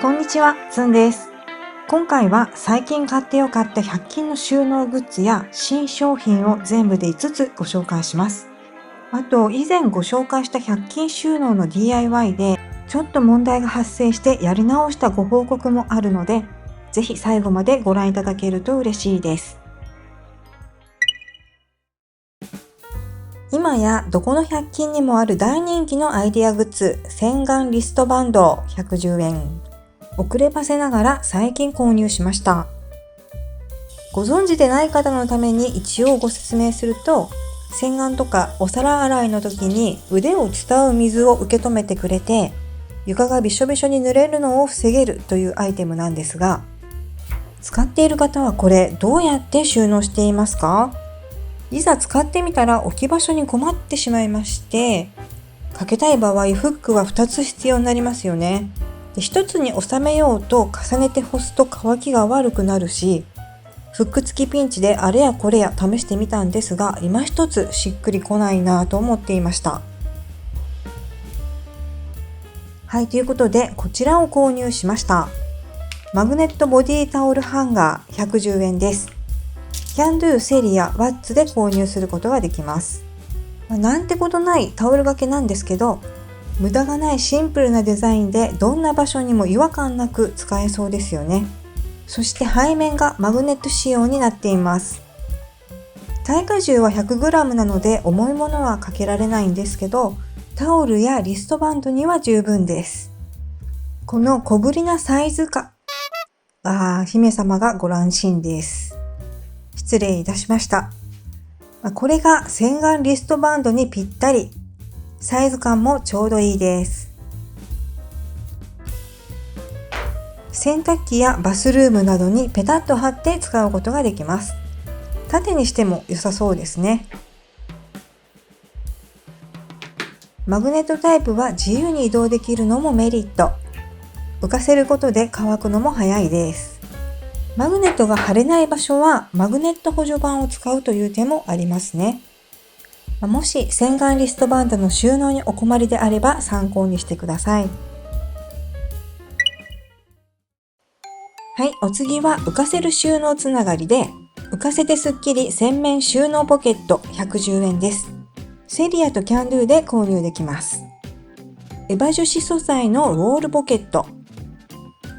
こんにちは、つんです。今回は最近買ってよかった100均の収納グッズや新商品を全部で5つご紹介します。あと、以前ご紹介した100均収納の DIY でちょっと問題が発生してやり直したご報告もあるので、ぜひ最後までご覧いただけると嬉しいです。今やどこの100均にもある大人気のアイデアグッズ、洗顔リストバンド110円。遅ればせながら最近購入しました。ご存知でない方のために一応ご説明すると、洗顔とかお皿洗いの時に腕を伝う水を受け止めてくれて、床がびしょびしょに濡れるのを防げるというアイテムなんですが、使っている方はこれどうやって収納していますか？いざ使ってみたら置き場所に困ってしまいまして、かけたい場合フックは2つ必要になりますよね。一つに収めようと重ねて干すと乾きが悪くなるし、フック付きピンチであれやこれや試してみたんですが、今一つしっくりこないなと思っていました。はい、ということでこちらを購入しました。マグネットボディタオルハンガー110円です。キャンドゥセリアワッツで購入することができます。なんてことないタオル掛けなんですけど、無駄がないシンプルなデザインでどんな場所にも違和感なく使えそうですよね。そして背面がマグネット仕様になっています。耐荷重は 100g なので重いものはかけられないんですけど、タオルやリストバンドには十分です。この小ぶりなサイズ感、姫様がご乱心です。失礼いたしました。これが洗顔リストバンドにぴったり。サイズ感もちょうどいいです。洗濯機やバスルームなどにペタッと貼って使うことができます。縦にしても良さそうですね。マグネットタイプは自由に移動できるのもメリット。浮かせることで乾くのも早いです。マグネットが貼れない場所はマグネット補助板を使うという手もありますね。もし洗顔リストバンドの収納にお困りであれば参考にしてください。はい、お次は浮かせる収納つながりで、浮かせてスッキリ洗面収納ポケット110円です。セリアとキャンドゥで購入できます。エバ樹脂素材のロールポケット。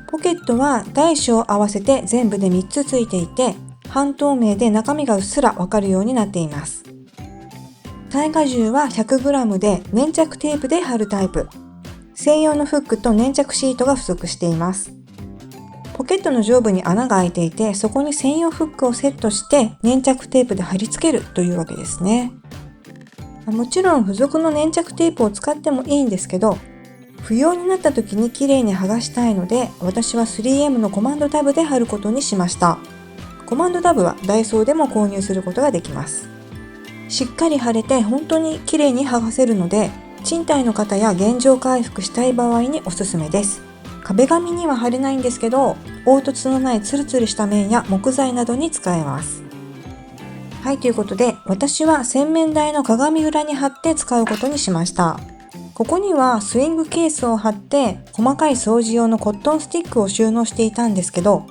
ポケットは大小合わせて全部で3つついていて、半透明で中身がうっすらわかるようになっています。耐荷重は 100g で粘着テープで貼るタイプ。専用のフックと粘着シートが不足しています。ポケットの上部に穴が開いていて、そこに専用フックをセットして粘着テープで貼り付けるというわけですね。もちろん付属の粘着テープを使ってもいいんですけど、不要になった時にきれいに剥がしたいので、私は 3M のコマンドタブで貼ることにしました。コマンドタブはダイソーでも購入することができます。しっかり貼れて本当に綺麗に剥がせるので、賃貸の方や原状回復したい場合におすすめです。壁紙には貼れないんですけど、凹凸のないツルツルした面や木材などに使えます。はい、ということで私は洗面台の鏡裏に貼って使うことにしました。ここにはスイングケースを貼って細かい掃除用のコットンスティックを収納していたんですけど、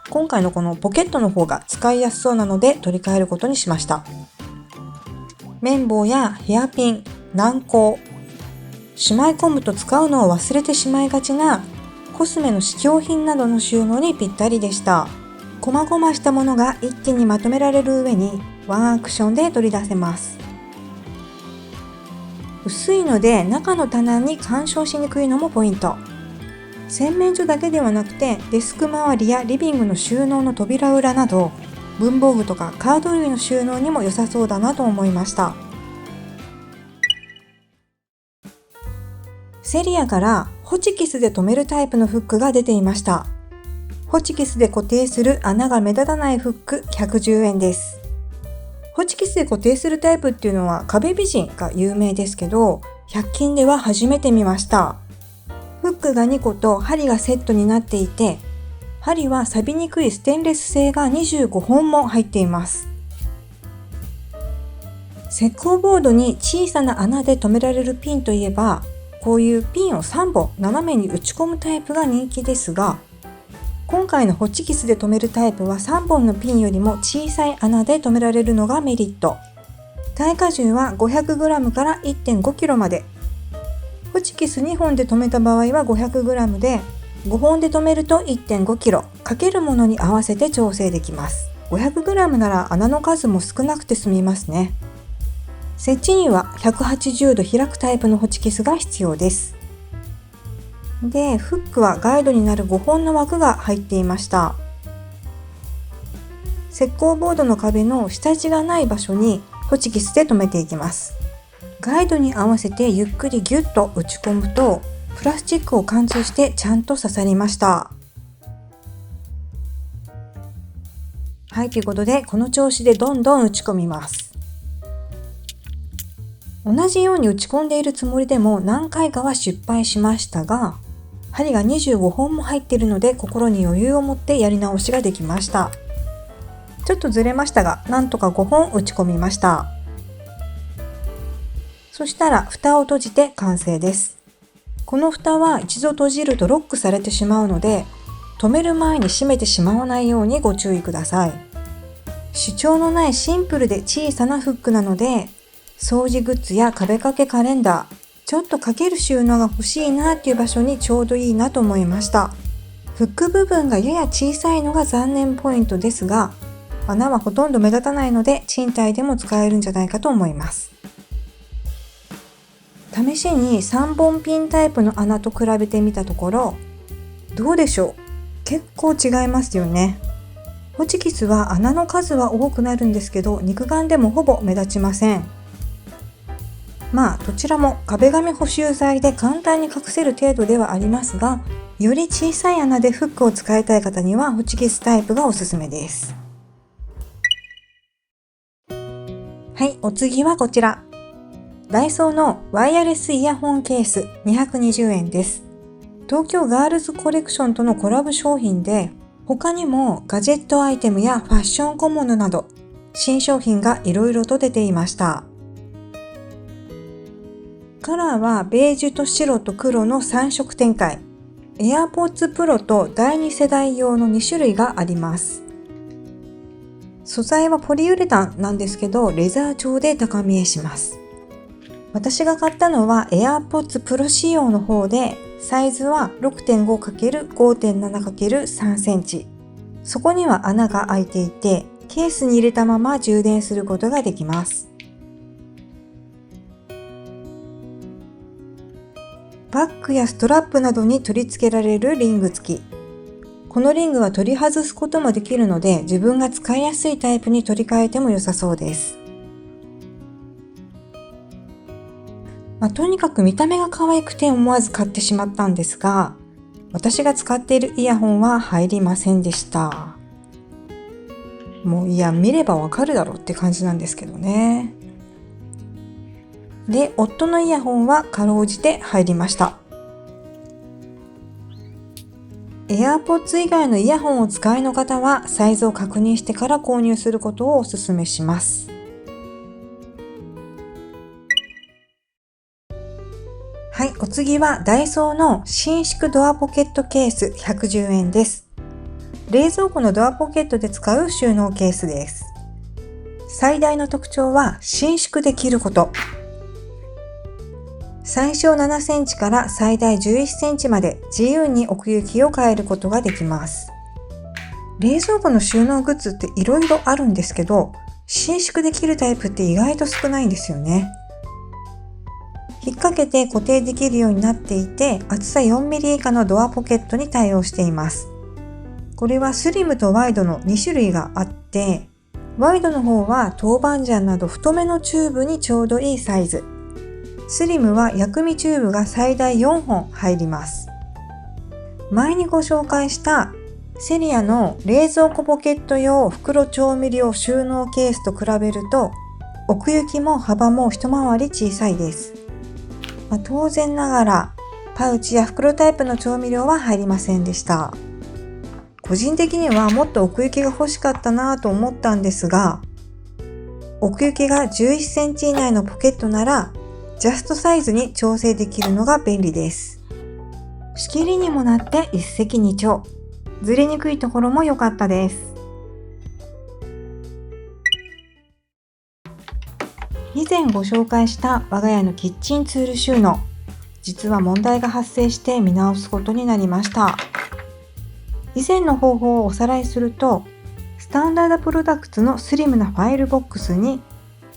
今回のこのポケットの方が使いやすそうなので取り替えることにしました。綿棒やヘアピン、軟膏、しまい込むと使うのを忘れてしまいがちなコスメの試供品などの収納にぴったりでした。細々したものが一気にまとめられる上にワンアクションで取り出せます。薄いので中の棚に干渉しにくいのもポイント。洗面所だけではなくてデスク周りやリビングの収納の扉裏など、文房具とかカード類の収納にも良さそうだなと思いました。セリアからホチキスで留めるタイプのフックが出ていました。ホチキスで固定する穴が目立たないフック110円です。ホチキスで固定するタイプっていうのは壁美人が有名ですけど、100均では初めて見ました。フックが2個と針がセットになっていて、針は錆びにくいステンレス製が25本も入っています。石膏ボードに小さな穴で留められるピンといえば、こういうピンを3本斜めに打ち込むタイプが人気ですが、今回のホチキスで留めるタイプは3本のピンよりも小さい穴で留められるのがメリット。耐荷重は 500g から 1.5kg まで。ホチキス2本で留めた場合は 500g で、5本で留めると 1.5kg、かけるものに合わせて調整できます。500g なら穴の数も少なくて済みますね。設置には180度開くタイプのホチキスが必要です。で、フックはガイドになる5本の枠が入っていました。石膏ボードの壁の下地がない場所にホチキスで留めていきます。ガイドに合わせてゆっくりギュッと打ち込むと、プラスチックを貫通してちゃんと刺さりました。はい、ということでこの調子でどんどん打ち込みます。同じように打ち込んでいるつもりでも何回かは失敗しましたが、針が25本も入っているので心に余裕を持ってやり直しができました。ちょっとずれましたが、なんとか5本打ち込みました。そしたら蓋を閉じて完成です。この蓋は一度閉じるとロックされてしまうので、止める前に閉めてしまわないようにご注意ください。主張のないシンプルで小さなフックなので、掃除グッズや壁掛けカレンダー、ちょっとかける収納が欲しいなっていう場所にちょうどいいなと思いました。フック部分がやや小さいのが残念ポイントですが、穴はほとんど目立たないので賃貸でも使えるんじゃないかと思います。試しに3本ピンタイプの穴と比べてみたところ、どうでしょう？結構違いますよね。ホチキスは穴の数は多くなるんですけど、肉眼でもほぼ目立ちません。まあどちらも壁紙補修材で簡単に隠せる程度ではありますが、より小さい穴でフックを使いたい方にはホチキスタイプがおすすめです。はい、お次はこちら。ダイソーのワイヤレスイヤホンケース220円です。東京ガールズコレクションとのコラボ商品で、他にもガジェットアイテムやファッション小物など新商品がいろいろと出ていました。カラーはベージュと白と黒の3色展開。AirPods Pro と第2世代用の2種類があります。素材はポリウレタンなんですけど、レザー調で高見えします。私が買ったのは AirPods Pro 仕様の方で、サイズは 6.5×5.7×3 センチ。そこには穴が開いていて、ケースに入れたまま充電することができます。バッグやストラップなどに取り付けられるリング付き。このリングは取り外すこともできるので、自分が使いやすいタイプに取り替えても良さそうです。とにかく見た目が可愛くて思わず買ってしまったんですが、私が使っているイヤホンは入りませんでした。もう見ればわかるだろうって感じなんですけどね。で、夫のイヤホンはかろうじて入りました。AirPods 以外のイヤホンをお使いの方はサイズを確認してから購入することをお勧めします。はい、お次はダイソーの伸縮ドアポケットケース110円です。冷蔵庫のドアポケットで使う収納ケースです。最大の特徴は伸縮できること。最小7センチから最大11センチまで自由に奥行きを変えることができます。冷蔵庫の収納グッズって色々あるんですけど、伸縮できるタイプって意外と少ないんですよね。引っ掛けて固定できるようになっていて、厚さ 4mm 以下のドアポケットに対応しています。これはスリムとワイドの2種類があって、ワイドの方は豆板醤など太めのチューブにちょうどいいサイズ。スリムは薬味チューブが最大4本入ります。前にご紹介したセリアの冷蔵庫ポケット用袋調味料収納ケースと比べると、奥行きも幅も一回り小さいです。当然ながらパウチや袋タイプの調味料は入りませんでした。個人的にはもっと奥行きが欲しかったなと思ったんですが、奥行きが11センチ以内のポケットならジャストサイズに調整できるのが便利です。仕切りにもなって一石二鳥。ずれにくいところも良かったです。以前ご紹介した我が家のキッチンツール収納、実は問題が発生して見直すことになりました。以前の方法をおさらいすると、スタンダードプロダクツのスリムなファイルボックスに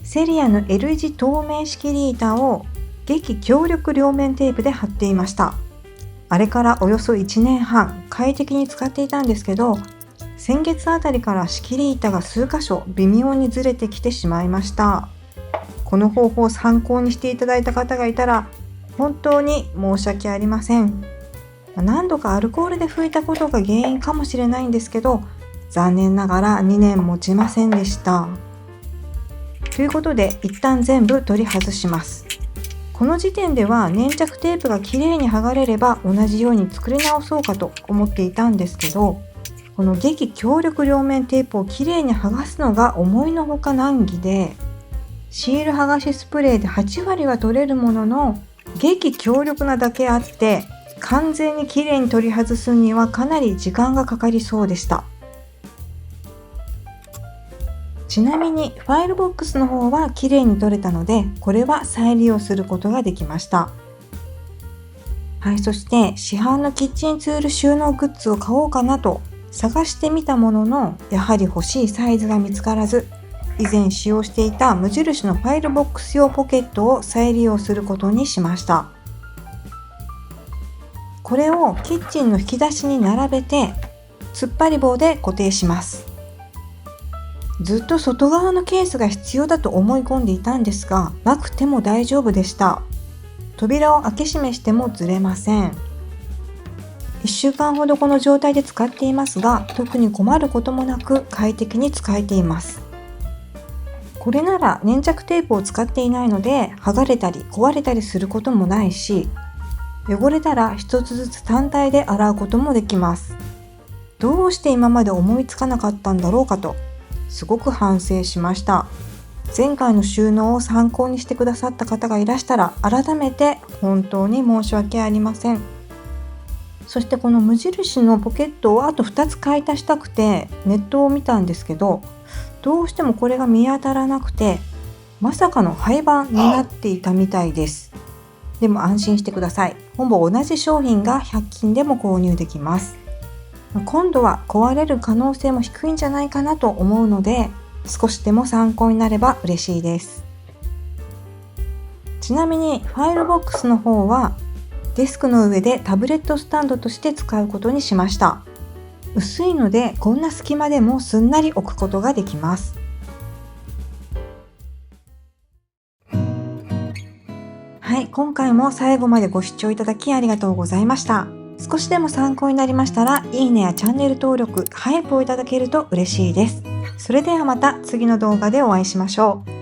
セリアの L 字透明式リーターを激強力両面テープで貼っていました。あれからおよそ1年半快適に使っていたんですけど、先月あたりから式リーターが数箇所微妙にずれてきてしまいました。この方法を参考にしていただいた方がいたら本当に申し訳ありません。何度かアルコールで拭いたことが原因かもしれないんですけど、残念ながら2年持ちませんでした。ということで一旦全部取り外します。この時点では粘着テープがきれいに剥がれれば同じように作り直そうかと思っていたんですけど、この激強力両面テープをきれいに剥がすのが思いのほか難儀で、シール剥がしスプレーで8割は取れるものの、激強力なだけあって完全にきれいに取り外すにはかなり時間がかかりそうでした。ちなみにファイルボックスの方はきれいに取れたので、これは再利用することができました。はい、そして市販のキッチンツール収納グッズを買おうかなと探してみたものの、やはり欲しいサイズが見つからず、以前使用していた無印のファイルボックス用ポケットを再利用することにしました。これをキッチンの引き出しに並べて突っ張り棒で固定します。ずっと外側のケースが必要だと思い込んでいたんですが、なくても大丈夫でした。扉を開け閉めしてもずれません。1週間ほどこの状態で使っていますが、特に困ることもなく快適に使えています。これなら粘着テープを使っていないので剥がれたり壊れたりすることもないし、汚れたら一つずつ単体で洗うこともできます。どうして今まで思いつかなかったんだろうかとすごく反省しました。前回の収納を参考にしてくださった方がいらしたら改めて本当に申し訳ありません。そしてこの無印のポケットをあと2つ買い足したくてネットを見たんですけど、どうしてもこれが見当たらなくて、まさかの廃盤になっていたみたいです。でも安心してください。ほぼ同じ商品が100均でも購入できます。今度は壊れる可能性も低いんじゃないかなと思うので、少しでも参考になれば嬉しいです。ちなみにファイルボックスの方はデスクの上でタブレットスタンドとして使うことにしました。薄いのでこんな隙間でもすんなり置くことができます。はい、今回も最後までご視聴いただきありがとうございました。少しでも参考になりましたら、いいねやチャンネル登録、ハイプをいただけると嬉しいです。それではまた次の動画でお会いしましょう。